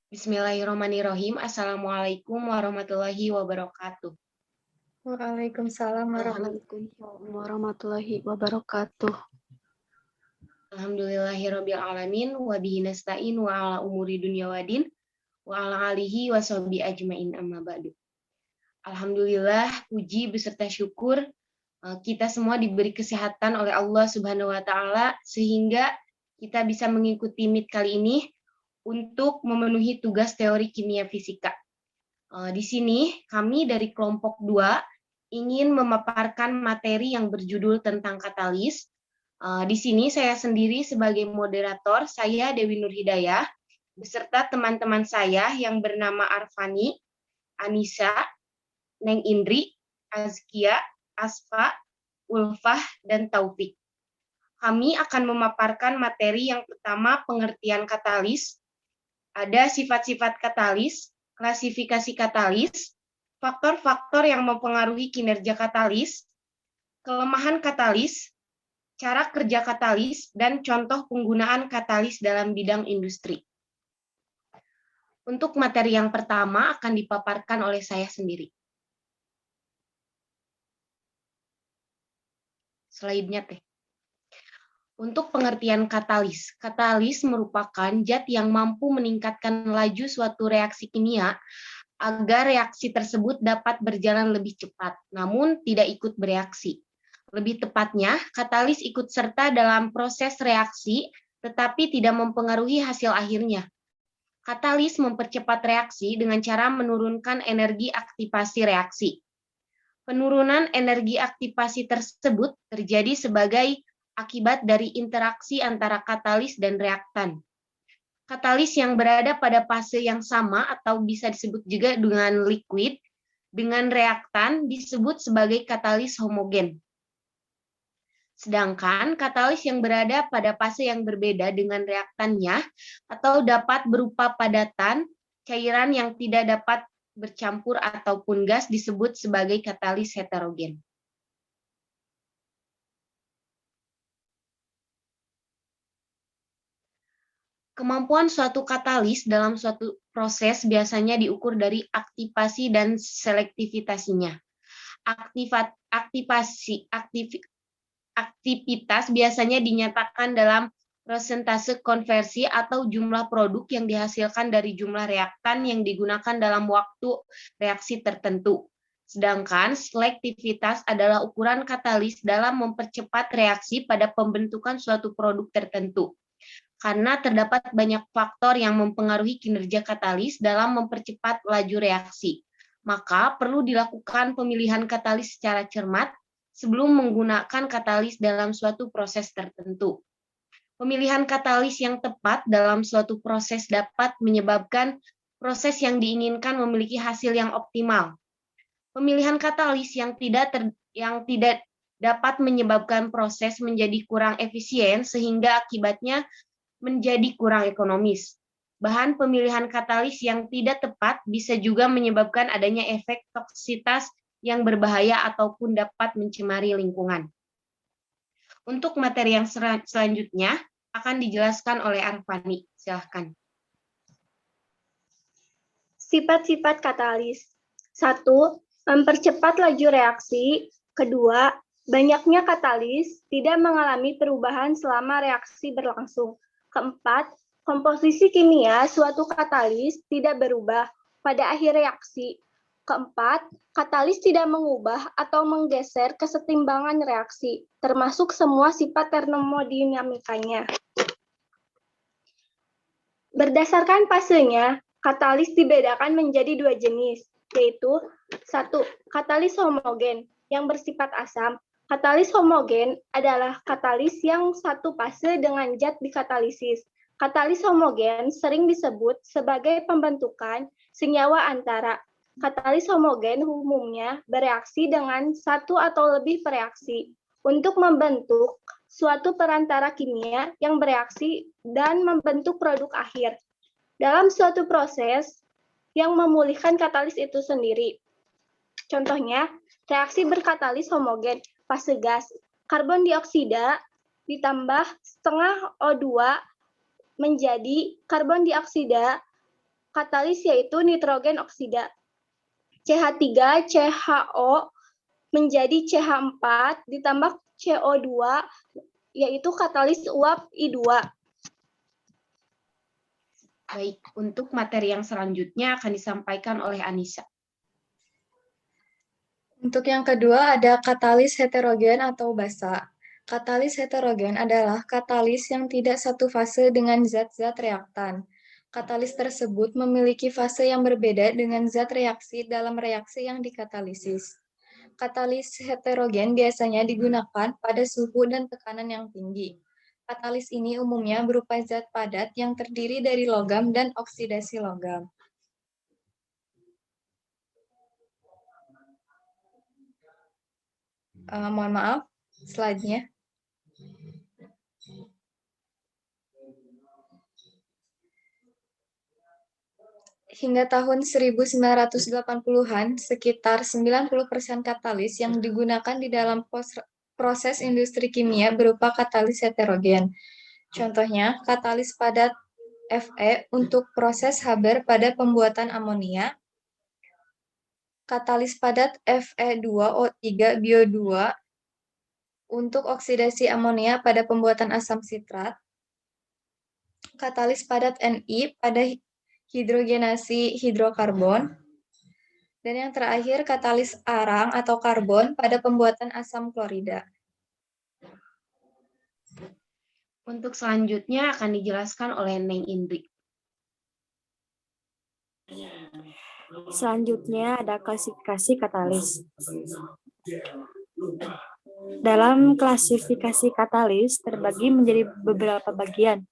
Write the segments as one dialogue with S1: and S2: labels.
S1: Bismillahirrahmanirrahim. Assalamualaikum warahmatullahi wabarakatuh.
S2: Waalaikumsalam
S3: Waalaikumsalam warahmatullahi wabarakatuh.
S1: Alhamdulillahirabbil alamin wa bihi nasta'in wa ala umuri dunya wadin wa ala alihi wa sahbihi ajmain amma ba'du. Alhamdulillah, puji beserta syukur kita semua diberi kesehatan oleh Allah Subhanahu wa taala sehingga kita bisa mengikuti meet kali ini untuk memenuhi tugas teori kimia fisika. Di sini kami dari kelompok 2 ingin memaparkan materi yang berjudul tentang katalis. Di sini saya sendiri sebagai moderator, saya Dewi Nur Hidayah, beserta teman-teman saya yang bernama Arfani, Anissa, Neng Indri, Azkia, Asfa, Ulfah, dan Taufik. Kami akan memaparkan materi yang pertama, pengertian katalis, ada sifat-sifat katalis, klasifikasi katalis, faktor-faktor yang mempengaruhi kinerja katalis, kelemahan katalis, cara kerja katalis, dan contoh penggunaan katalis dalam bidang industri. Untuk materi yang pertama akan dipaparkan oleh saya sendiri. Slide-nya teh. Untuk pengertian katalis, katalis merupakan zat yang mampu meningkatkan laju suatu reaksi kimia agar reaksi tersebut dapat berjalan lebih cepat, namun tidak ikut bereaksi. Lebih tepatnya, katalis ikut serta dalam proses reaksi, tetapi tidak mempengaruhi hasil akhirnya. Katalis mempercepat reaksi dengan cara menurunkan energi aktivasi reaksi. Penurunan energi aktivasi tersebut terjadi sebagai akibat dari interaksi antara katalis dan reaktan. Katalis yang berada pada fase yang sama atau bisa disebut juga dengan liquid dengan reaktan disebut sebagai katalis homogen. Sedangkan katalis yang berada pada fase yang berbeda dengan reaktannya atau dapat berupa padatan, cairan yang tidak dapat bercampur ataupun gas disebut sebagai katalis heterogen. Kemampuan suatu katalis dalam suatu proses biasanya diukur dari aktivasi dan selektivitasnya. Aktivitas biasanya dinyatakan dalam persentase konversi atau jumlah produk yang dihasilkan dari jumlah reaktan yang digunakan dalam waktu reaksi tertentu. Sedangkan selektivitas adalah ukuran katalis dalam mempercepat reaksi pada pembentukan suatu produk tertentu. Karena terdapat banyak faktor yang mempengaruhi kinerja katalis dalam mempercepat laju reaksi, maka perlu dilakukan pemilihan katalis secara cermat sebelum menggunakan katalis dalam suatu proses tertentu. Pemilihan katalis yang tepat dalam suatu proses dapat menyebabkan proses yang diinginkan memiliki hasil yang optimal. Pemilihan katalis yang tidak dapat menyebabkan proses menjadi kurang efisien sehingga akibatnya menjadi kurang ekonomis. Bahan pemilihan katalis yang tidak tepat bisa juga menyebabkan adanya efek toksitas yang berbahaya ataupun dapat mencemari lingkungan. Untuk materi yang selanjutnya akan dijelaskan oleh Arfani. Silahkan.
S2: Sifat-sifat katalis. 1. Mempercepat laju reaksi. 2. Banyaknya katalis tidak mengalami perubahan selama reaksi berlangsung. 4. Komposisi kimia suatu katalis tidak berubah pada akhir reaksi. 4. Katalis tidak mengubah atau menggeser kesetimbangan reaksi, termasuk semua sifat termodinamikanya. Berdasarkan fasenya, katalis dibedakan menjadi 2 jenis, yaitu 1. Katalis homogen yang bersifat asam. Katalis homogen adalah katalis yang satu fase dengan zat dikatalisis. Katalis homogen sering disebut sebagai pembentukan senyawa antara. Katalis homogen umumnya bereaksi dengan satu atau lebih reaksi untuk membentuk suatu perantara kimia yang bereaksi dan membentuk produk akhir. Dalam suatu proses yang memulihkan katalis itu sendiri. Contohnya, reaksi berkatalis homogen fase gas, karbon dioksida ditambah setengah O2 menjadi karbon dioksida katalis yaitu nitrogen oksida. CH3 CHO menjadi CH4 ditambah CO2 yaitu katalis uap I2.
S1: Baik, untuk materi yang selanjutnya akan disampaikan oleh Anissa.
S4: Untuk yang kedua ada katalis heterogen atau basa. Katalis heterogen adalah katalis yang tidak satu fase dengan zat-zat reaktan. Katalis tersebut memiliki fase yang berbeda dengan zat reaksi dalam reaksi yang dikatalisis. Katalis heterogen biasanya digunakan pada suhu dan tekanan yang tinggi. Katalis ini umumnya berupa zat padat yang terdiri dari logam dan oksidasi logam. Mohon maaf, slide-nya. Hingga tahun 1980-an, sekitar 90% katalis yang digunakan di dalam proses industri kimia berupa katalis heterogen. Contohnya, katalis padat Fe untuk proses Haber pada pembuatan amonia, katalis padat Fe2O3 Bio2 untuk oksidasi amonia pada pembuatan asam sitrat, katalis padat Ni pada hidrogenasi hidrokarbon, dan yang terakhir katalis arang atau karbon pada pembuatan asam klorida.
S1: Untuk selanjutnya akan dijelaskan oleh Neng Indri.
S5: Selanjutnya ada klasifikasi katalis. Dalam klasifikasi katalis terbagi menjadi beberapa bagian.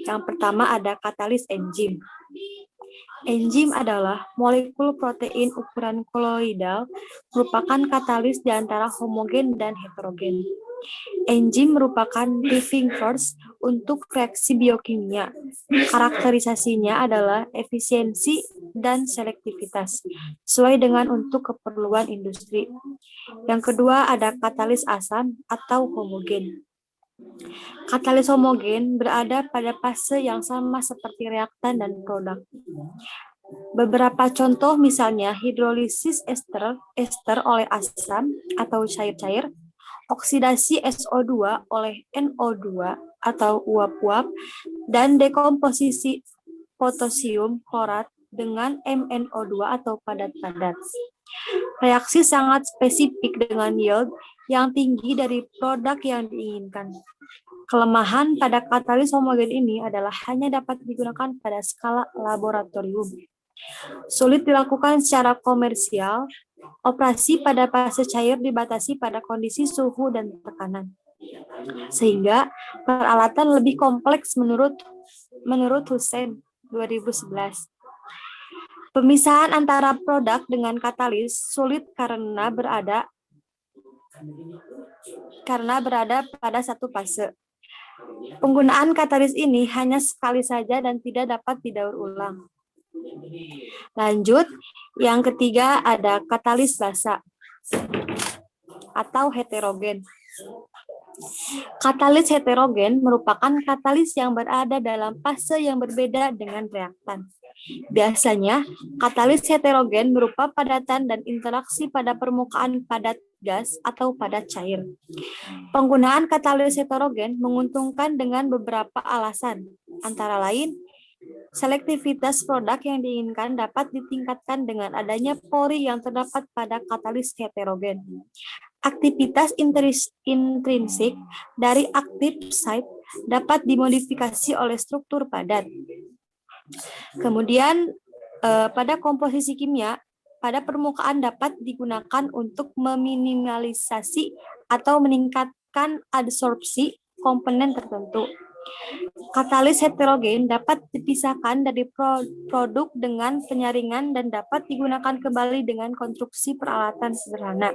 S5: Yang pertama ada katalis enzim. Enzim adalah molekul protein ukuran koloidal, merupakan katalis di antara homogen dan heterogen. Enzim merupakan driving force untuk reaksi biokimia. Karakterisasinya adalah efisiensi dan selektivitas, sesuai dengan untuk keperluan industri. Yang kedua ada katalis asam atau homogen. Katalis homogen berada pada fase yang sama seperti reaktan dan produk. Beberapa contoh misalnya hidrolisis ester oleh asam atau cair-cair, oksidasi SO2 oleh NO2 atau uap-uap, dan dekomposisi potasium klorat dengan MnO2 atau padat-padat. Reaksi sangat spesifik dengan yield yang tinggi dari produk yang diinginkan. Kelemahan pada katalis homogen ini adalah hanya dapat digunakan pada skala laboratorium. Sulit dilakukan secara komersial, operasi pada fase cair dibatasi pada kondisi suhu dan tekanan. Sehingga peralatan lebih kompleks menurut Hussein 2011. Pemisahan antara produk dengan katalis sulit karena berada pada satu fase. Penggunaan katalis ini hanya sekali saja dan tidak dapat didaur ulang. Lanjut, yang ketiga ada katalis basa atau heterogen. Katalis heterogen merupakan katalis yang berada dalam fase yang berbeda dengan reaktan. Biasanya, katalis heterogen berupa padatan dan interaksi pada permukaan padat gas atau padat cair. Penggunaan katalis heterogen menguntungkan dengan beberapa alasan, antara lain, selektivitas produk yang diinginkan dapat ditingkatkan dengan adanya pori yang terdapat pada katalis heterogen. Aktivitas intrinsik dari active site dapat dimodifikasi oleh struktur padat. Kemudian pada komposisi kimia, pada permukaan dapat digunakan untuk meminimalisasi atau meningkatkan adsorpsi komponen tertentu. Katalis heterogen dapat dipisahkan dari produk dengan penyaringan dan dapat digunakan kembali dengan konstruksi peralatan sederhana.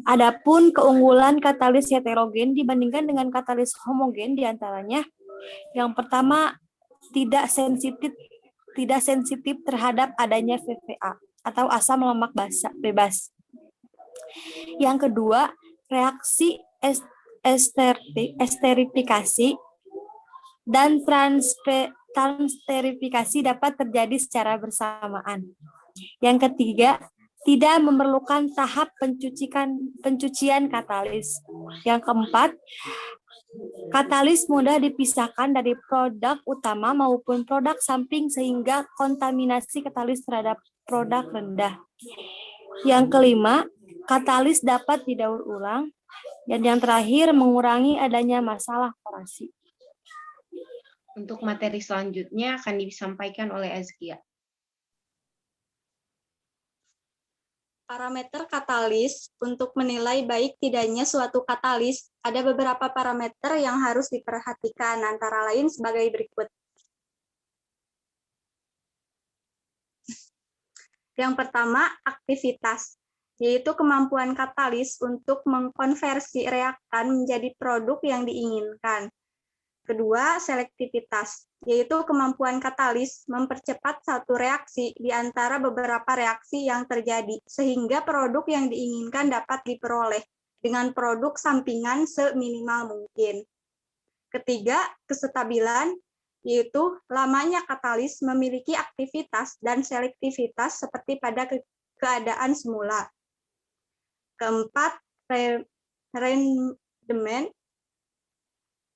S5: Adapun keunggulan katalis heterogen dibandingkan dengan katalis homogen diantaranya, yang pertama, tidak sensitif terhadap adanya VVA atau asam lemak bebas. Yang kedua, reaksi esterifikasi dan transterifikasi dapat terjadi secara bersamaan. Yang ketiga, tidak memerlukan tahap pencucian katalis. Yang keempat, katalis mudah dipisahkan dari produk utama maupun produk samping sehingga kontaminasi katalis terhadap produk rendah. Yang kelima, katalis dapat didaur ulang. Dan yang terakhir, mengurangi adanya masalah korasi.
S1: Untuk materi selanjutnya akan disampaikan oleh Azkia.
S6: Parameter katalis untuk menilai baik tidaknya suatu katalis, ada beberapa parameter yang harus diperhatikan, antara lain sebagai berikut. Yang pertama, aktivitas, yaitu kemampuan katalis untuk mengkonversi reaktan menjadi produk yang diinginkan. Kedua, selektivitas, yaitu kemampuan katalis mempercepat satu reaksi di antara beberapa reaksi yang terjadi, sehingga produk yang diinginkan dapat diperoleh dengan produk sampingan seminimal mungkin. Ketiga, kestabilan, yaitu lamanya katalis memiliki aktivitas dan selektivitas seperti pada keadaan semula. Keempat, rendement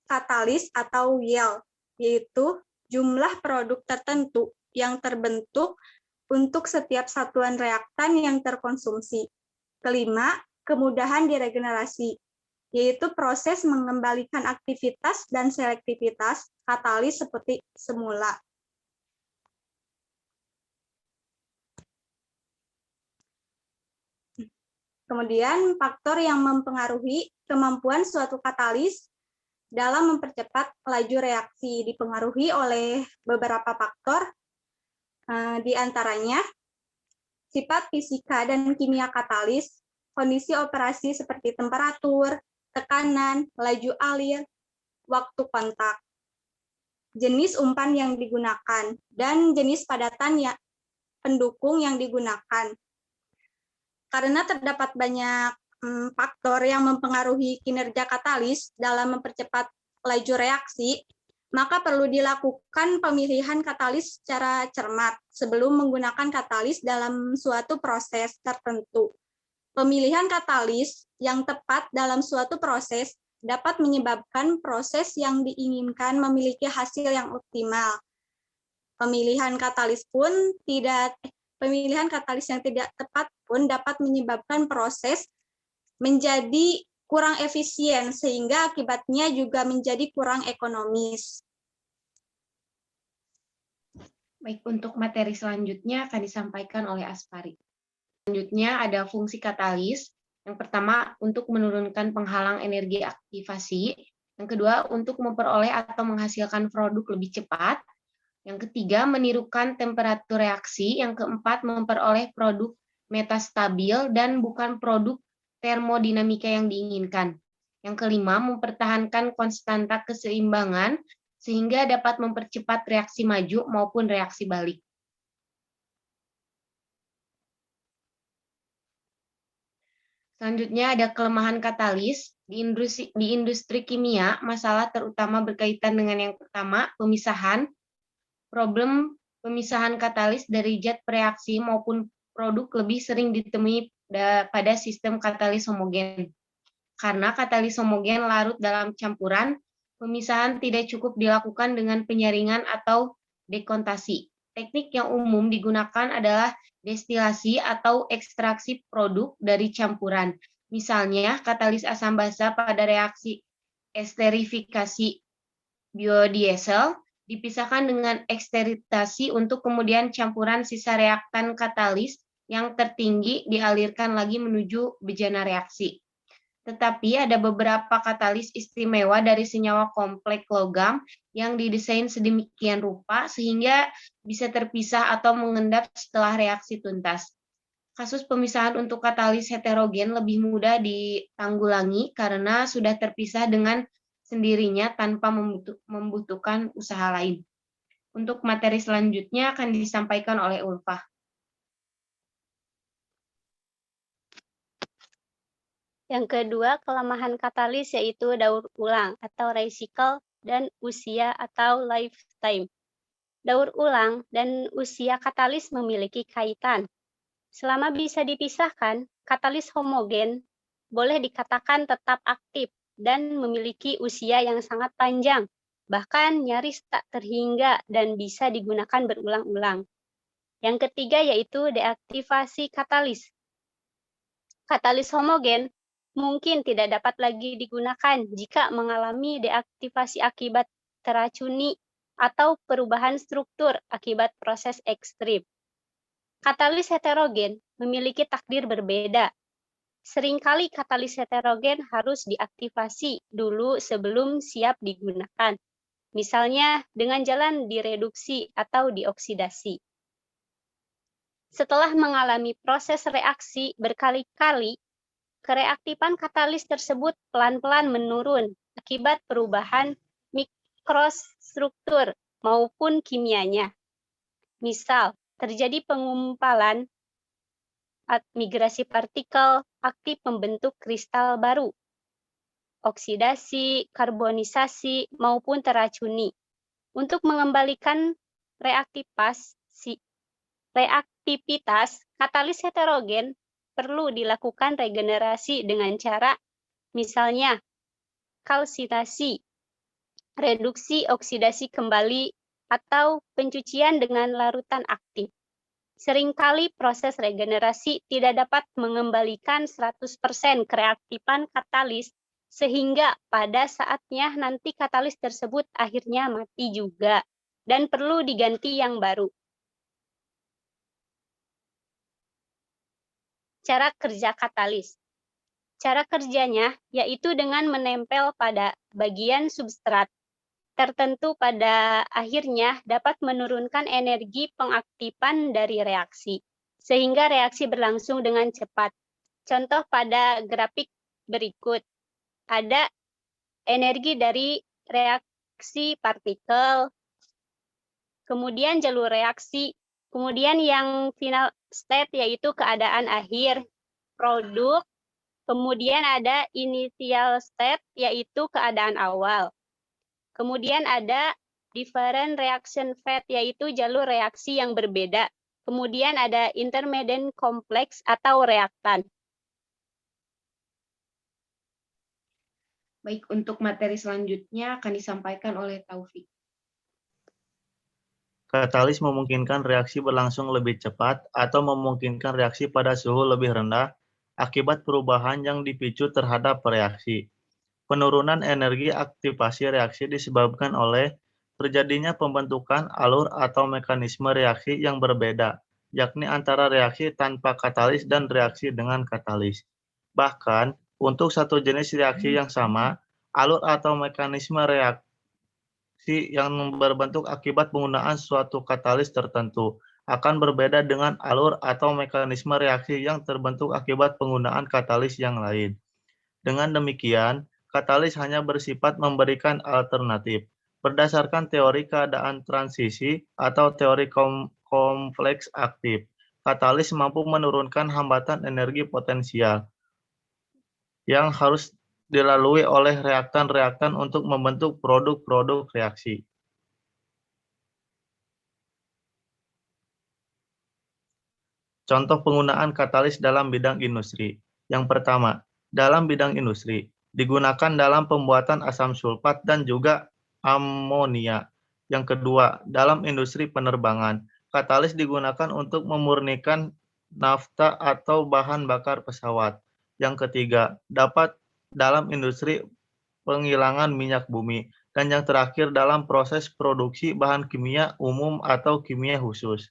S6: katalis atau yield, yaitu jumlah produk tertentu yang terbentuk untuk setiap satuan reaktan yang terkonsumsi. Kelima, kemudahan diregenerasi, yaitu proses mengembalikan aktivitas dan selektivitas katalis seperti semula. Kemudian, faktor yang mempengaruhi kemampuan suatu katalis dalam mempercepat laju reaksi dipengaruhi oleh beberapa faktor, di antaranya sifat fisika dan kimia katalis, kondisi operasi seperti temperatur, tekanan, laju alir, waktu kontak, jenis umpan yang digunakan, dan jenis padatan pendukung yang digunakan. Karena terdapat banyak faktor yang mempengaruhi kinerja katalis dalam mempercepat laju reaksi, maka perlu dilakukan pemilihan katalis secara cermat sebelum menggunakan katalis dalam suatu proses tertentu. Pemilihan katalis yang tepat dalam suatu proses dapat menyebabkan proses yang diinginkan memiliki hasil yang optimal. Pemilihan katalis yang tidak tepat pun dapat menyebabkan proses menjadi kurang efisien, sehingga akibatnya juga menjadi kurang ekonomis.
S1: Baik, untuk materi selanjutnya akan disampaikan oleh Aspari. Selanjutnya ada fungsi katalis. Yang pertama, untuk menurunkan penghalang energi aktivasi. Yang kedua, untuk memperoleh atau menghasilkan produk lebih cepat. Yang ketiga, menirukan temperatur reaksi. Yang keempat, memperoleh produk metastabil dan bukan produk termodinamika yang diinginkan. Yang kelima, mempertahankan konstanta keseimbangan sehingga dapat mempercepat reaksi maju maupun reaksi balik. Selanjutnya ada kelemahan katalis. Di industri kimia, masalah terutama berkaitan dengan yang pertama, pemisahan. Problem pemisahan katalis dari zat bereaksi maupun produk lebih sering ditemui pada sistem katalis homogen. Karena katalis homogen larut dalam campuran, pemisahan tidak cukup dilakukan dengan penyaringan atau dekontasi. Teknik yang umum digunakan adalah destilasi atau ekstraksi produk dari campuran. Misalnya, katalis asam basa pada reaksi esterifikasi biodiesel dipisahkan dengan eksteritasi untuk kemudian campuran sisa reaktan katalis yang tertinggi dialirkan lagi menuju bejana reaksi. Tetapi ada beberapa katalis istimewa dari senyawa kompleks logam yang didesain sedemikian rupa sehingga bisa terpisah atau mengendap setelah reaksi tuntas. Kasus pemisahan untuk katalis heterogen lebih mudah ditanggulangi karena sudah terpisah dengan sendirinya tanpa membutuhkan usaha lain. Untuk materi selanjutnya akan disampaikan oleh Ulfa.
S7: Yang kedua, kelemahan katalis yaitu daur ulang atau recycle dan usia atau lifetime. daur ulang, dan usia katalis memiliki kaitan. Selama bisa dipisahkan, katalis homogen boleh dikatakan tetap aktif dan memiliki usia yang sangat panjang, bahkan nyaris tak terhingga dan bisa digunakan berulang-ulang. Yang ketiga yaitu deaktivasi katalis. Katalis homogen mungkin tidak dapat lagi digunakan jika mengalami deaktivasi akibat teracuni atau perubahan struktur akibat proses ekstrim. Katalis heterogen memiliki takdir berbeda. Seringkali katalis heterogen harus diaktifasi dulu sebelum siap digunakan, misalnya dengan jalan direduksi atau dioksidasi. Setelah mengalami proses reaksi berkali-kali, kereaktifan katalis tersebut pelan-pelan menurun akibat perubahan mikrostruktur maupun kimianya. Misal, terjadi pengumpalan migrasi partikel aktif membentuk kristal baru, oksidasi, karbonisasi, maupun teracuni. Untuk mengembalikan reaktivitas katalis heterogen perlu dilakukan regenerasi dengan cara misalnya kalsinasi, reduksi oksidasi kembali, atau pencucian dengan larutan aktif. Seringkali proses regenerasi tidak dapat mengembalikan 100% kereaktifan katalis, sehingga pada saatnya nanti katalis tersebut akhirnya mati juga, dan perlu diganti yang baru. Cara kerja katalis. Cara kerjanya yaitu dengan menempel pada bagian substrat tertentu, pada akhirnya dapat menurunkan energi pengaktifan dari reaksi, sehingga reaksi berlangsung dengan cepat. Contoh pada grafik berikut, ada energi dari reaksi partikel, kemudian jalur reaksi, kemudian yang final state yaitu keadaan akhir, produk, kemudian ada initial state yaitu keadaan awal. Kemudian ada different reaction phase, yaitu jalur reaksi yang berbeda. Kemudian ada intermediate kompleks atau reaktan.
S1: Baik, untuk materi selanjutnya akan disampaikan oleh Taufik.
S8: Katalis memungkinkan reaksi berlangsung lebih cepat atau memungkinkan reaksi pada suhu lebih rendah akibat perubahan yang dipicu terhadap reaksi. Penurunan energi aktivasi reaksi disebabkan oleh terjadinya pembentukan alur atau mekanisme reaksi yang berbeda, yakni antara reaksi tanpa katalis dan reaksi dengan katalis. Bahkan, untuk satu jenis reaksi yang sama, alur atau mekanisme reaksi yang berbentuk akibat penggunaan suatu katalis tertentu akan berbeda dengan alur atau mekanisme reaksi yang terbentuk akibat penggunaan katalis yang lain. Dengan demikian, katalis hanya bersifat memberikan alternatif. Berdasarkan teori keadaan transisi atau teori kompleks aktif, katalis mampu menurunkan hambatan energi potensial yang harus dilalui oleh reaktan-reaktan untuk membentuk produk-produk reaksi. Contoh penggunaan katalis dalam bidang industri. Yang pertama, dalam bidang industri, digunakan dalam pembuatan asam sulfat dan juga amonia. Yang kedua, dalam industri penerbangan, katalis digunakan untuk memurnikan nafta atau bahan bakar pesawat. Yang ketiga, dapat dalam industri penghilangan minyak bumi. Dan yang terakhir, dalam proses produksi bahan kimia umum atau kimia khusus.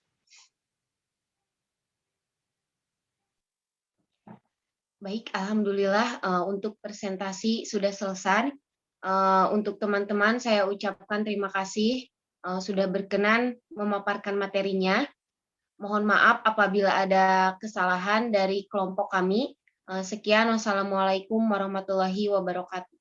S1: Baik, alhamdulillah untuk presentasi sudah selesai. Untuk teman-teman saya ucapkan terima kasih sudah berkenan memaparkan materinya. Mohon maaf apabila ada kesalahan dari kelompok kami. Sekian, wassalamualaikum warahmatullahi wabarakatuh.